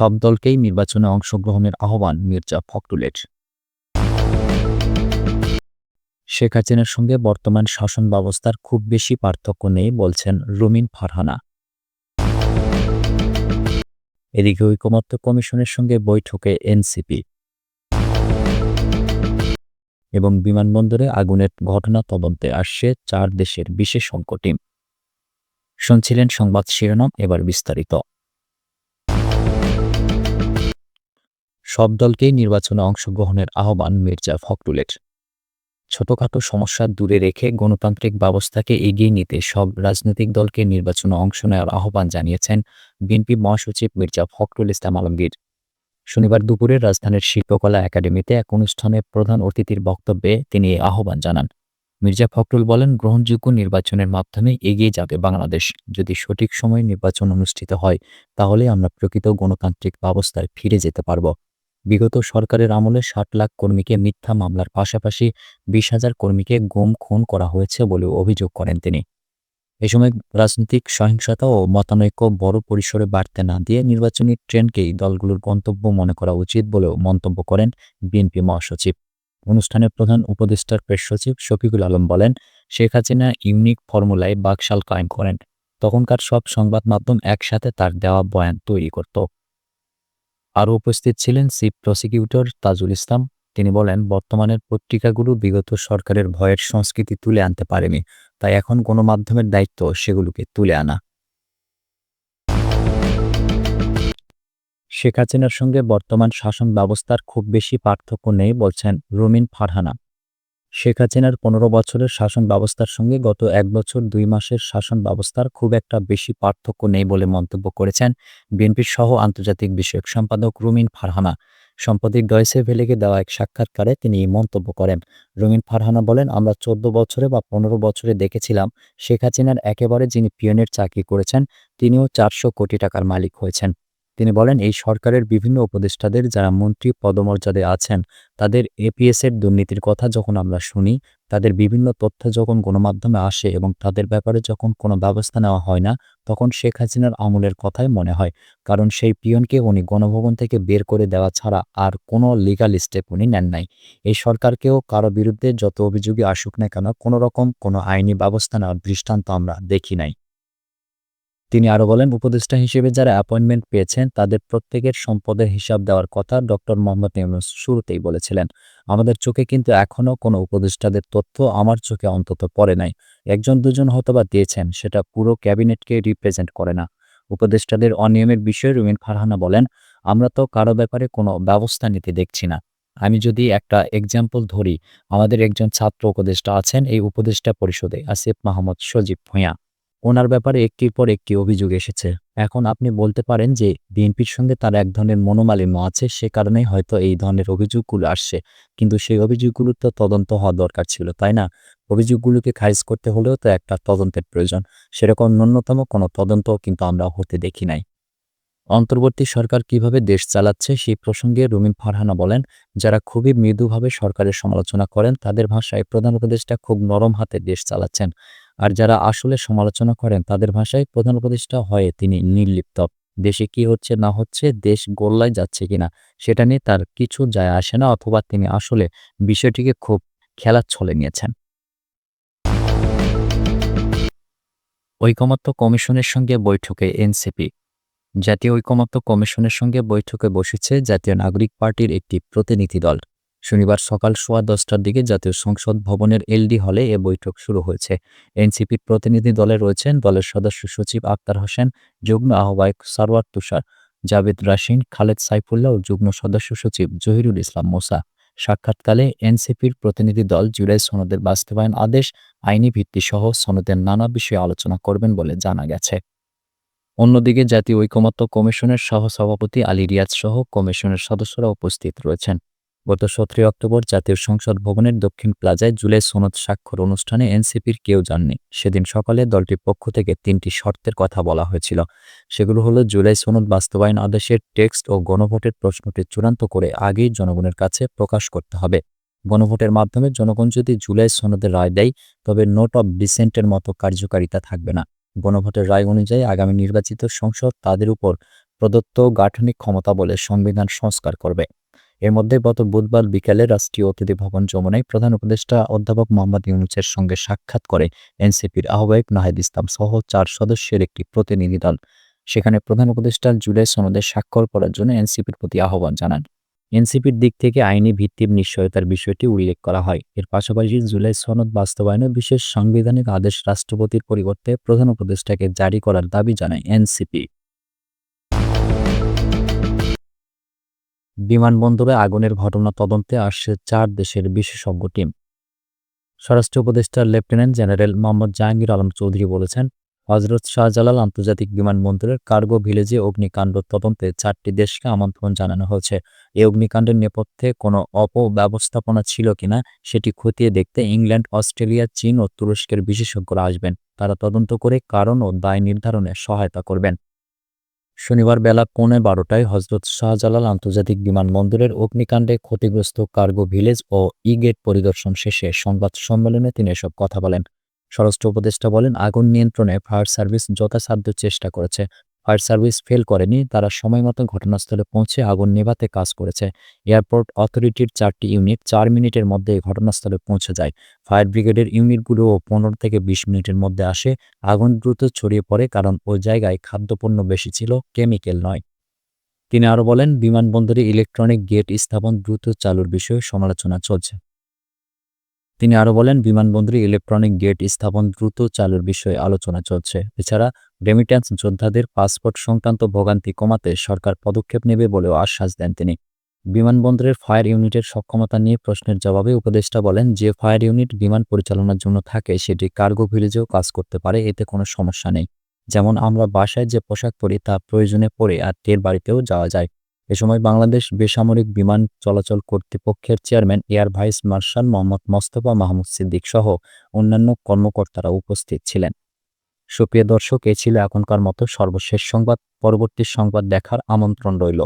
সব দলকেই নির্বাচনে অংশগ্রহণের আহ্বান মির্জা ফখরুলের। শেখ হাসিনার সঙ্গে বর্তমান শাসন ব্যবস্থার খুব বেশি পার্থক্য নেই বলছেন রুমিন ফারহানা। এদিকে ঐকমত্য কমিশনের সঙ্গে বৈঠকে এনসিপি এবং বিমানবন্দরে আগুনের ঘটনা তদন্তে আসছে 4 দেশের বিশেষজ্ঞ টিম। শুনছিলেন সংবাদ শিরোনাম, এবার বিস্তারিত। সব দলকেই নির্বাচনে অংশগ্রহণের আহ্বান মির্জা ফখরুলের। ছোটখাটো সমস্যা দূরে রেখে গণতান্ত্রিক ব্যবস্থাকে এগিয়ে নিতে সব রাজনৈতিক দলকে নির্বাচনে অংশ নেওয়ার আহ্বান জানিয়েছেন বিএনপি মহাসচিব মির্জা ফখরুল ইসলাম আলমগীর। শনিবার দুপুরে রাজধানীর শিল্পকলা একাডেমিতে এক অনুষ্ঠানে প্রধান অতিথির বক্তব্যে তিনি এই আহ্বান জানান। মির্জা ফখরুল বলেন, গ্রহণযোগ্য নির্বাচনের মাধ্যমে এগিয়ে যাবে বাংলাদেশ। যদি সঠিক সময়ে নির্বাচন অনুষ্ঠিত হয় তাহলে আমরা প্রকৃত গণতান্ত্রিক ব্যবস্থায় ফিরে যেতে পারব। বিগত সরকারের আমলে 60 লাখ কর্মীকে মিথ্যা মামলার পাশাপাশি 20,000 কর্মীকে গুম খুন করা হয়েছে বলেও অভিযোগ করেন তিনি। এ সময় রাজনৈতিক সহিংসতা ও মতানৈক্য বড় পরিসরে বাড়তে না দিয়ে নির্বাচনী ট্রেন্ডকেই দলগুলোর গন্তব্য মনে করা উচিত বলেও মন্তব্য করেন বিএনপি মহাসচিব। অনুষ্ঠানে প্রধান উপদেষ্টার প্রেস সচিব শফিকুল আলম বলেন, শেখ হাসিনা ইউনিক ফর্মুলায় বাকশাল কায়েম করেন। তখনকার সব সংবাদ মাধ্যম একসাথে তার দেওয়া বয়ান তৈরি করত। আরও উপস্থিত ছিলেন চিফ প্রসিকিউটর তাজুল ইসলাম। তিনি বলেন, বর্তমানের পত্রিকাগুলো বিগত সরকারের ভয়ের সংস্কৃতি তুলে আনতে পারেনি, তাই এখন গণমাধ্যমের দায়িত্ব সেগুলোকে তুলে আনা। শেখ হাসিনার সঙ্গে বর্তমান শাসন ব্যবস্থার খুব বেশি পার্থক্য নেই বলছেন রুমিন ফারহানা। শেখ হাসিনার 15 বছরের শাসন ব্যবস্থার সঙ্গে গত 1 বছর 2 মাসের শাসন ব্যবস্থার খুব একটা বেশি পার্থক্য নেই বলে মন্তব্য করেছেন বিএনপির সহ আন্তর্জাতিক বিষয়ক সম্পাদক রুমিন ফারহানা। সম্প্রতি ডয়েচে ভেলেকে দেওয়া এক সাক্ষাৎকারে তিনি এই মন্তব্য করেন। রুমিন ফারহানা বলেন, আমরা 14 বছরে বা 15 বছরে দেখেছিলাম শেখ হাসিনার একেবারে যিনি পিয়নের চাকরি করেছেন তিনিও 400 কোটি টাকার মালিক হয়েছেন। তিনি বলেন, এই সরকারের বিভিন্ন উপদেষ্টাদের যারা মন্ত্রী পদমর্যাদায় আছেন তাদের এপিএসের দুর্নীতির কথা যখন আমরা শুনি, তাদের বিভিন্ন তথ্য যখন গণমাধ্যমে আসে এবং তাদের ব্যাপারে যখন কোনো ব্যবস্থা নেওয়া হয় না, তখন শেখ হাসিনার আমলের কথাই মনে হয়। কারণ সেই পিয়নকে উনি গণভবন থেকে বের করে দেওয়া ছাড়া আর কোনো লিগাল স্টেপ উনি নেন নাই। এই সরকারকেও কারো বিরুদ্ধে যত অভিযোগই আসুক না কেন কোনো রকম কোনো আইনি ব্যবস্থা নেওয়ার দৃষ্টান্ত আমরা দেখি নাই। তিনি আরও বলেন, উপদেষ্টা হিসেবে যারা অ্যাপয়েন্টমেন্ট পেয়েছেন তাদের প্রত্যেকের সম্পদের হিসাব দেওয়ার কথা ডক্টর মোহাম্মদ ইউনূস শুরুতেই বলেছিলেন। আমাদের চোখে কিন্তু এখনও কোনো উপদেষ্টাদের তথ্য আমার চোখে অন্তত পড়ে নাই। 1-2 হয়তোবা দিয়েছেন, সেটা পুরো ক্যাবিনেটকে রিপ্রেজেন্ট করে না। উপদেষ্টাদের অনিয়মের বিষয়ে রুমিন ফারহানা বলেন, আমরা তো কারো ব্যাপারে কোনো ব্যবস্থা নিতে দেখছি না। আমি যদি একটা এক্সাম্পল ধরি, আমাদের একজন ছাত্র উপদেষ্টা আছেন এই উপদেষ্টা পরিষদে, আসিফ মাহমুদ সজীব ভূঁইয়া। ওনার ব্যাপারে একটির পর একটি অভিযোগ এসেছে। এখন আপনি বলতে পারেন যে বিএনপির সঙ্গে তার এক ধরনের মনোমালিন্য আছে, সে কারণেই হয়তো এই ধরনের অভিযোগগুলো আসছে। কিন্তু সেই অভিযোগগুলোর তো তদন্ত হওয়া দরকার ছিল, তাই না? অভিযোগগুলোকে খারিজ করতে হলেও তো একটা তদন্তের প্রয়োজন। সেরকম ন্যূনতম কোনো তদন্তও কিন্তু আমরা হতে দেখি নাই। অন্তর্বর্তী সরকার কিভাবে দেশ চালাচ্ছে সেই প্রসঙ্গে রুমিন ফারহানা বলেন, যারা খুবই মৃদুভাবে সরকারের সমালোচনা করেন তাদের ভাষায় প্রধান উপদেষ্টা খুব নরম হাতে দেশ চালাচ্ছেন। আর যারা আসলে সমালোচনা করেন তাদের ভাষায় প্রধান উপদেষ্টা হয় তিনি নির্লিপ্ত। দেশে কি হচ্ছে না হচ্ছে, দেশ গোল্লায় যাচ্ছে কিনা সেটা নিয়ে তার কিছু যায় আসে না, অথবা তিনি আসলে বিষয়টিকে খুব খেলার ছলে নিয়েছেন। ঐকমত্য কমিশনের সঙ্গে বৈঠকে এনসিপি। জাতীয় ঐকমত্য কমিশনের সঙ্গে বৈঠকে বসেছে জাতীয় নাগরিক পার্টির একটি প্রতিনিধি দল। শনিবার সকাল 10:15টার দিকে জাতীয় সংসদ ভবনের এলডি হলে এ বৈঠক শুরু হয়েছে। এনসিপির প্রতিনিধি দলে রয়েছেন দলের সদস্য সচিব আক্তার হোসেন, যুগ্ম আহ্বায়ক সারওয়ার তুষার, জাভেদ রাশিন, খালেদ সাইফুল্লাহ ও যুগ্ম সদস্য সচিব জহিরুল ইসলাম মোসা। সাক্ষাৎকালে এনসিপির প্রতিনিধি দল জুলাই সনদের বাস্তবায়ন আদেশ, আইনি ভিত্তিসহ সনদের নানা বিষয়ে আলোচনা করবেন বলে জানা গেছে। অন্যদিকে জাতীয় ঐকমত্য কমিশনের সহসভাপতি আলী রিয়াজ সহ কমিশনের সদস্যরা উপস্থিত রয়েছেন। গত 17 অক্টোবর জাতীয় সংসদ ভবনের দক্ষিণ প্লাজায় জুলাই সনদ স্বাক্ষর অনুষ্ঠানে এনসিপির কেউ যাননি। সেদিন সকালে দলটির পক্ষ থেকে 3টি শর্তের কথা বলা হয়েছিল। সেগুলো হলো, জুলাই সনদ বাস্তবায়ন আদেশের টেক্সট ও গণভোটের প্রশ্নটি চূড়ান্ত করে আগেই জনগণের কাছে প্রকাশ করতে হবে। গণভোটের মাধ্যমে জনগণ যদি জুলাই সনদের রায় দেয় তবে নোট অব ডিসেন্টের মতো কার্যকারিতা থাকবে না। গণভোটের রায় অনুযায়ী আগামী নির্বাচিত সংসদ তাদের উপর প্রদত্ত গাঠনিক ক্ষমতা বলে সংবিধান সংস্কার করবে। এর মধ্যে গত বুধবার বিকেলে রাষ্ট্রীয় অতিথি ভবন যমুনায় প্রধান উপদেষ্টা অধ্যাপক মোহাম্মদ ইউনূসের সঙ্গে সাক্ষাৎ করে এনসিপির আহ্বায়ক নাহিদ ইসলাম সহ 4 সদস্যের একটি প্রতিনিধি দল। সেখানে প্রধান উপদেষ্টা জুলাই সনদে স্বাক্ষর করার জন্য এনসিপির প্রতি আহ্বান জানান। এনসিপির দিক থেকে আইনি ভিত্তির নিশ্চয়তার বিষয়টি উল্লেখ করা হয়। এর পাশাপাশি জুলাই সনদ বাস্তবায়নে বিশেষ সাংবিধানিক আদেশ রাষ্ট্রপতির পরিবর্তে প্রধান উপদেষ্টাকে জারি করার দাবি জানায় এনসিপি। বিমানবন্দরে আগুনের ঘটনা তদন্তে আসছে 4 দেশের বিশেষজ্ঞ টিম। স্বরাষ্ট্র উপদেষ্টা লেফটেন্যান্ট জেনারেল মোহাম্মদ জাহাঙ্গীর আলম চৌধুরী বলেছেন, হজরত শাহজালাল আন্তর্জাতিক বিমানবন্দরের কার্গো ভিলেজে অগ্নিকাণ্ড তদন্তে 4টি দেশকে আমন্ত্রণ জানানো হয়েছে। এই অগ্নিকাণ্ডের নেপথ্যে কোনো অপব্যবস্থাপনা ছিল কিনা সেটি খতিয়ে দেখতে ইংল্যান্ড, অস্ট্রেলিয়া, চীন ও তুরস্কের বিশেষজ্ঞরা আসবেন। তারা তদন্ত করে কারণ ও দায় নির্ধারণে সহায়তা করবেন। শনিবার বেলা 12:15টায় হজরত শাহজালাল আন্তর্জাতিক বিমানবন্দরের অগ্নিকাণ্ডে ক্ষতিগ্রস্ত কার্গো ভিলেজ ও ই-গেট পরিদর্শন শেষে সংবাদ সম্মেলনে তিনি এসব কথা বলেন। স্বরাষ্ট্র উপদেষ্টা বলেন, আগুন নিয়ন্ত্রণে ফায়ার সার্ভিস যথাসাধ্য চেষ্টা করেছে। ফায়ার সার্ভিস ফেল করেনি, তারা সময়মতো ঘটনাস্থলে পৌঁছে আগুন নেভাতে কাজ করেছে। এয়ারপোর্ট অথরিটির 4টি ইউনিট 4 মিনিটের মধ্যে ঘটনাস্থলে পৌঁছে যায়। ফায়ার ব্রিগেডের ইউনিটগুলোও 15 থেকে 20 মিনিটের মধ্যে আসে। আগুন দ্রুত ছড়িয়ে পড়ে কারণ ওই জায়গায় খাদ্যপণ্য বেশি ছিল, কেমিক্যাল নয়। তিনি আরও বলেন, বিমানবন্দরে ইলেকট্রনিক গেট স্থাপন দ্রুত চালুর বিষয়ে সমালোচনা চলছে। আলোচনা চলছে। এছাড়া রেমিট্যান্স যোদ্ধাদের পাসপোর্ট সংক্রান্ত ভোগান্তি কমাতে সরকার পদক্ষেপ নেবে বলেও আশ্বাস দেন তিনি। বিমানবন্দরের ফায়ার ইউনিটের সক্ষমতা নিয়ে প্রশ্নের জবাবে উপদেষ্টা বলেন, যে ফায়ার ইউনিট বিমান পরিচালনার জন্য থাকে সেটি কার্গো ভিলেজেও কাজ করতে পারে, এতে কোনো সমস্যা নেই। যেমন আমরা বাসায় যে পোশাক পরি তা প্রয়োজনে পরে আর টের বাড়িতেও যাওয়া যায়। এ সময় বাংলাদেশ বেসামরিক বিমান চলাচল কর্তৃপক্ষের chairman air vice marshal Mohammad Mostafa Mahmud Siddique সহ অন্যান্য কর্মকর্তারা উপস্থিত ছিলেন। সুপ্রিয় দর্শক, এ ছিল এখনকার মতো সর্বশেষ সংবাদ। পরবর্তী সংবাদ দেখার আমন্ত্রণ রইল।